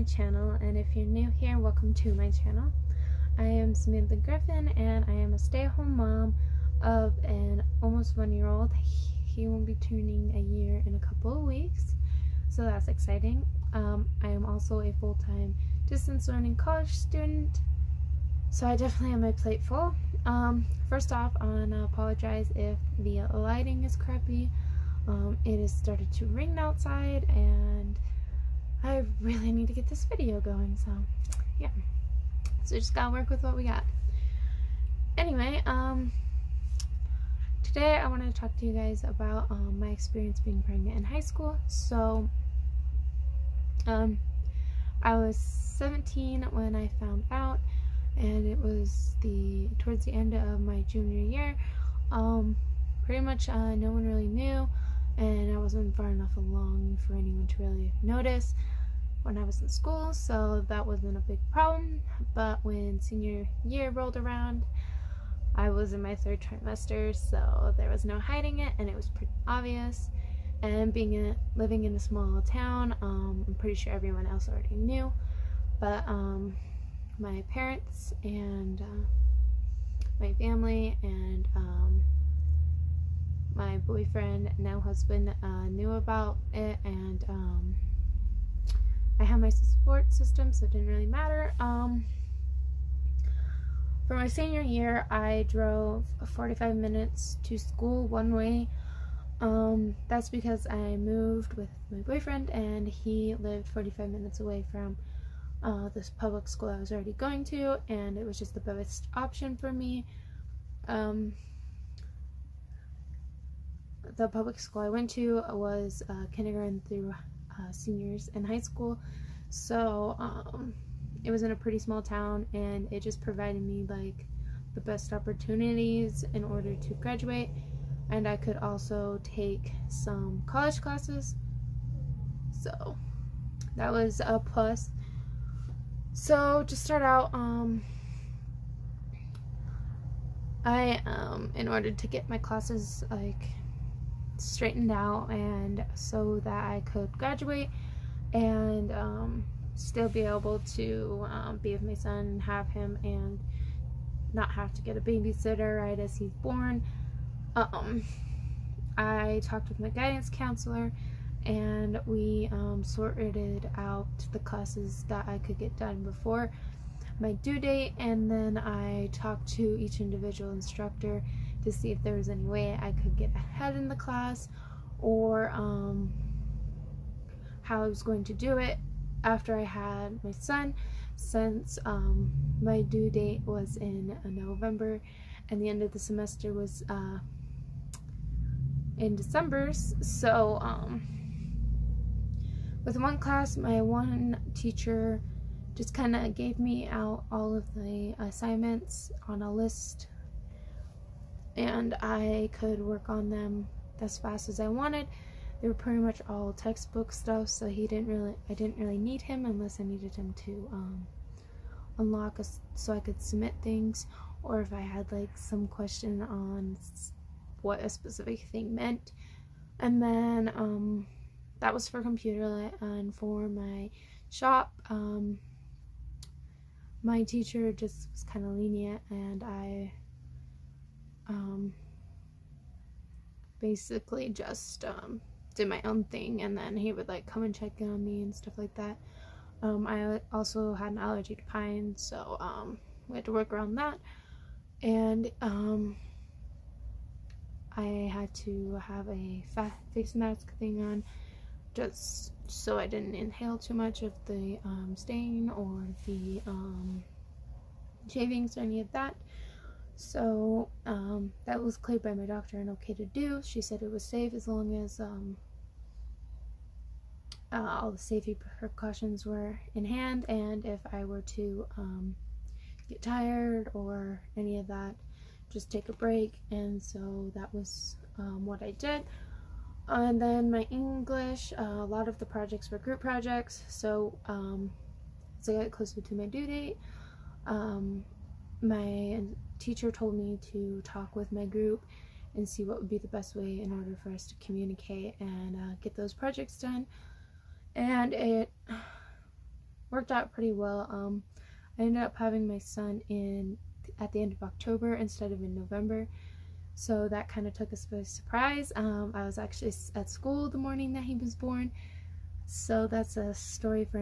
my channel, and if you're new here, welcome to my channel. I am Samantha Griffin, and I am a stay-at-home mom of an almost 1-year-old. He will be turning a year in a couple of weeks, so that's exciting. I am also a full-time distance learning college student, so I definitely have my plate full. First off, I want to apologize if the lighting is crappy. It has started to rain outside, and I really need to get this video going, so yeah. So just gotta work with what we got. Anyway, today I want to talk to you guys about my experience being pregnant in high school. So, I was 17 when I found out, and it was towards the end of my junior year. Pretty much no one really knew, and I wasn't far enough along for anyone to really notice when I was in school, so that wasn't a big problem. But when senior year rolled around, I was in my 3rd trimester, so there was no hiding it, and it was pretty obvious. And living in a small town, I'm pretty sure everyone else already knew, but my parents and my family and my boyfriend, now husband, knew about it, and I had my support system, so it didn't really matter. For my senior year, I drove 45 minutes to school one way. That's because I moved with my boyfriend, and he lived 45 minutes away from this public school I was already going to, and it was just the best option for me. The public school I went to was kindergarten through seniors in high school, so it was in a pretty small town, and it just provided me like the best opportunities in order to graduate, and I could also take some college classes, so that was a plus. So to start out, in order to get my classes like straightened out, and so that I could graduate and still be able to be with my son and have him and not have to get a babysitter right as he's born, I talked with my guidance counselor, and we sorted out the classes that I could get done before my due date, and then I talked to each individual instructor to see if there was any way I could get ahead in the class, or how I was going to do it after I had my son, since my due date was in November and the end of the semester was in December. So with one class, my one teacher just kind of gave me out all of the assignments on a list, and I could work on them as fast as I wanted. They were pretty much all textbook stuff, so I didn't really need him unless I needed him to unlock so I could submit things, or if I had like some question on what a specific thing meant. And then that was for computer, and for my shop, my teacher just was kind of lenient, and I basically just did my own thing, and then he would like come and check in on me and stuff like that. I also had an allergy to pine, so we had to work around that, and I had to have a face mask thing on just so I didn't inhale too much of the stain or the shavings or any of that. So that was cleared by my doctor and okay to do. She said it was safe as long as all the safety precautions were in hand, and if I were to get tired or any of that, just take a break. And so that was what I did. And then my English, a lot of the projects were group projects, so as I got closer to my due date, my teacher told me to talk with my group and see what would be the best way in order for us to communicate and get those projects done. And it worked out pretty well. I ended up having my son at the end of October instead of in November, so that kind of took us by surprise. I was actually at school the morning that he was born, so that's a story for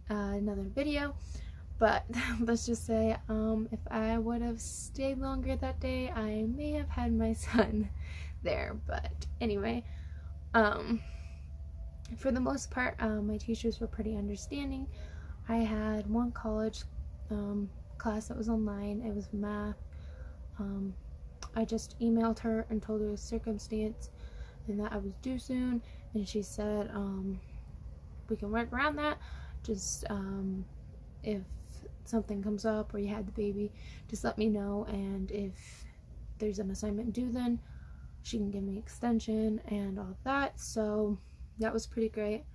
another video. But let's just say, if I would have stayed longer that day, I may have had my son there. But anyway, for the most part, my teachers were pretty understanding. I had one college class that was online. It was math. I just emailed her and told her the circumstance and that I was due soon, and she said we can work around that. Just if something comes up or you had the baby, just let me know, and if there's an assignment due, then she can give me extension and all of that. So that was pretty great.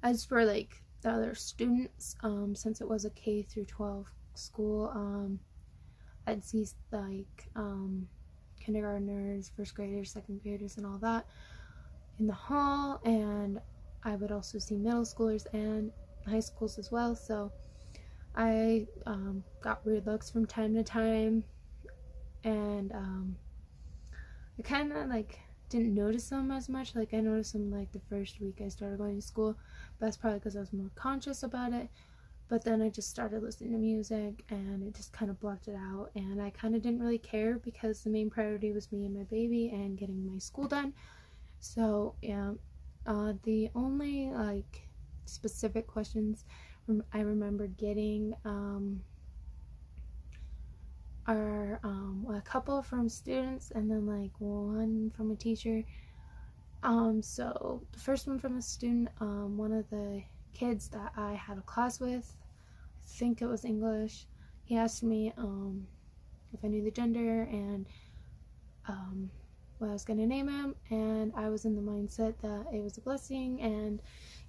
As for like the other students, since it was a K through 12 school, I'd see like kindergartners, first graders, second graders, and all that in the hall, and I would also see middle schoolers and high schools as well. So I got weird looks from time to time, and I kind of like didn't notice them as much. Like I noticed them like the first week I started going to school, but that's probably because I was more conscious about it. But then I just started listening to music and it just kind of blocked it out, and I kind of didn't really care because the main priority was me and my baby and getting my school done. So yeah, the only like specific questions I remember getting are a couple from students and then like one from a teacher. So the first one from a student, one of the kids that I had a class with, I think it was English, he asked me if I knew the gender and what I was gonna name him, and I was in the mindset that it was a blessing and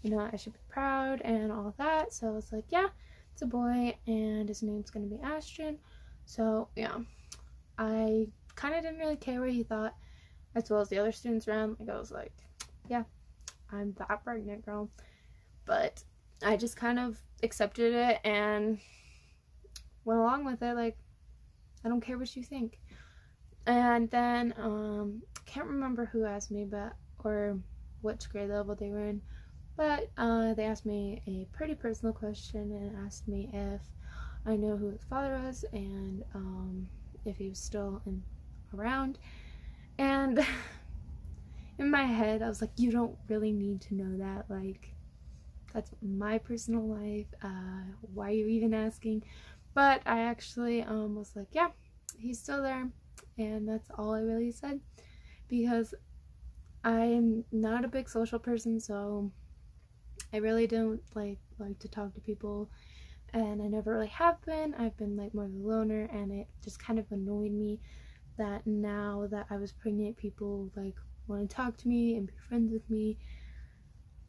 you know I should be proud and all of that. So I was like, yeah, it's a boy and his name's gonna be Ashton. So yeah, I kind of didn't really care what he thought, as well as the other students around. Like I was like, yeah, I'm that pregnant girl. But I just kind of accepted it and went along with it. Like, I don't care what you think. And then I can't remember who asked me, or which grade level they were in, but they asked me a pretty personal question and asked me if I know who his father was and if he was still around. And in my head I was like, you don't really need to know that, like that's my personal life, why are you even asking? But I actually was like, yeah, he's still there, and that's all I really said, because I'm not a big social person, so I really don't like to talk to people, and I never really have been. I've been like more of a loner, and it just kind of annoyed me that now that I was pregnant, people like want to talk to me and be friends with me,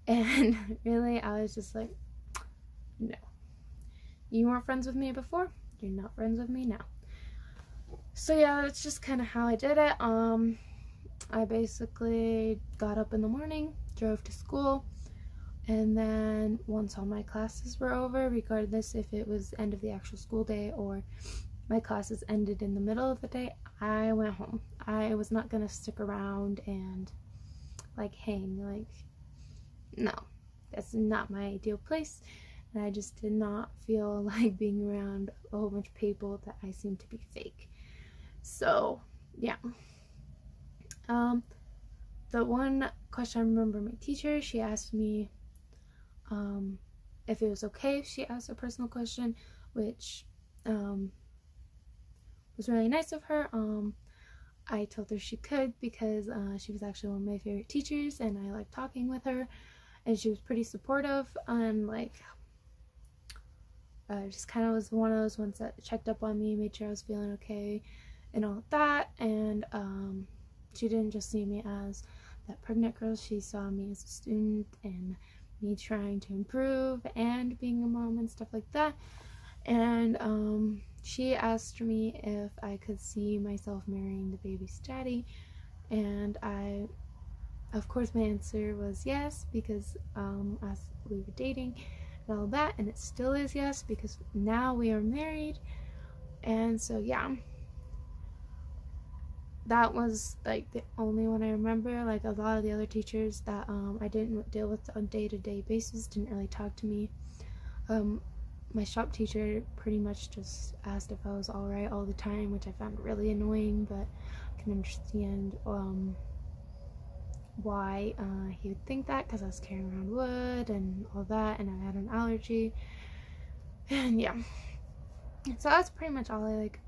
and really I was just like, no, you weren't friends with me before, you're not friends with me now. So yeah, that's just kind of how I did it. I basically got up in the morning, drove to school, and then once all my classes were over, regardless if it was the end of the actual school day or my classes ended in the middle of the day, I went home. I was not gonna stick around and like hang, like no, that's not my ideal place, and I just did not feel like being around a whole bunch of people that I seemed to be fake. So yeah, the one question I remember my teacher, she asked me if it was okay if she asked a personal question, which was really nice of her. I told her she could because she was actually one of my favorite teachers and I liked talking with her, and she was pretty supportive, and like just kind of was one of those ones that checked up on me, made sure I was feeling okay and all of that. And she didn't just see me as that pregnant girl, she saw me as a student and me trying to improve and being a mom and stuff like that. And she asked me if I could see myself marrying the baby's daddy, and I of course my answer was yes, because as we were dating and all that, and it still is yes, because now we are married. And so yeah, that was like the only one I remember. Like a lot of the other teachers that I didn't deal with on a day-to-day basis didn't really talk to me. My shop teacher pretty much just asked if I was alright all the time, which I found really annoying, but I can understand why he would think that, because I was carrying around wood and all that, and I had an allergy. And yeah, so that's pretty much all I like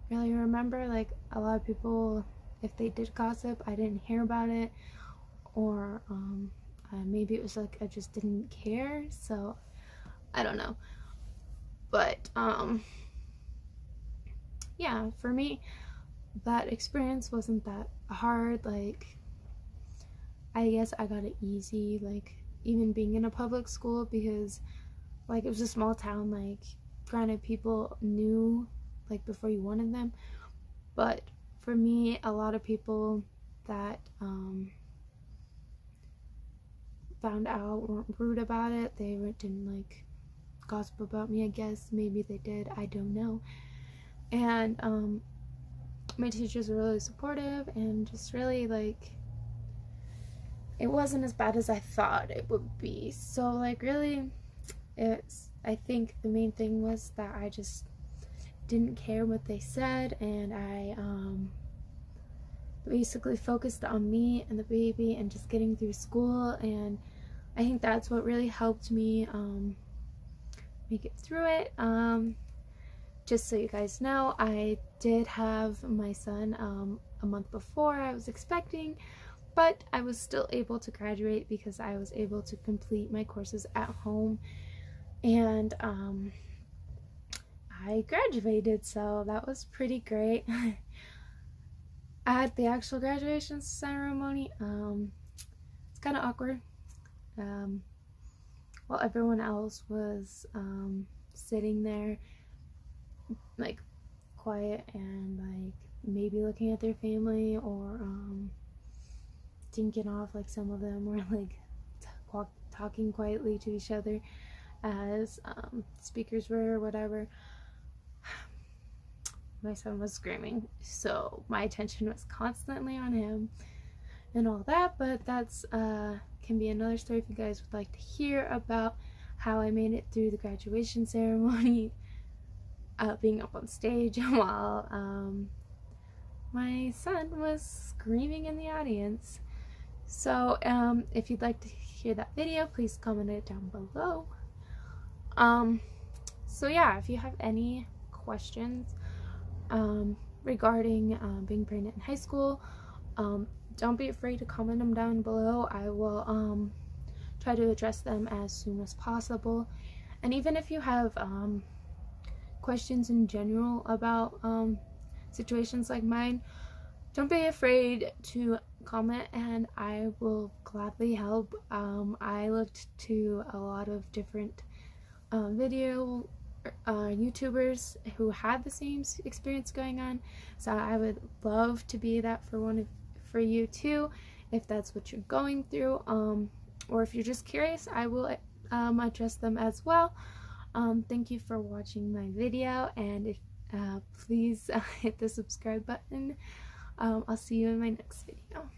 really remember. Like a lot of people, if they did gossip, I didn't hear about it, or maybe it was like I just didn't care, so I don't know. But yeah, for me that experience wasn't that hard. Like I guess I got it easy, like even being in a public school, because like it was a small town. Like granted, people knew like before you wanted them, but for me, a lot of people that found out weren't rude about it. They didn't like gossip about me, I guess. Maybe they did, I don't know. And my teachers were really supportive, and just really like, it wasn't as bad as I thought it would be. So like really, I think the main thing was that I just didn't care what they said, and I basically focused on me and the baby and just getting through school. And I think that's what really helped me make it through it. Just so you guys know, I did have my son a month before I was expecting, but I was still able to graduate because I was able to complete my courses at home, and I graduated, so that was pretty great. At the actual graduation ceremony, it's kind of awkward. While everyone else was sitting there like quiet and like maybe looking at their family, or dinking off, like some of them were like talking quietly to each other as speakers were, or whatever. My son was screaming, so my attention was constantly on him and all that. But that's can be another story if you guys would like to hear about how I made it through the graduation ceremony, being up on stage while my son was screaming in the audience. So if you'd like to hear that video, please comment it down below. So yeah, if you have any questions regarding being pregnant in high school, don't be afraid to comment them down below. I will try to address them as soon as possible. And even if you have questions in general about situations like mine, don't be afraid to comment and I will gladly help. I looked to a lot of different video YouTubers who had the same experience going on, so I would love to be that for you too, if that's what you're going through, or if you're just curious, I will address them as well. Thank you for watching my video, and if please hit the subscribe button. I'll see you in my next video.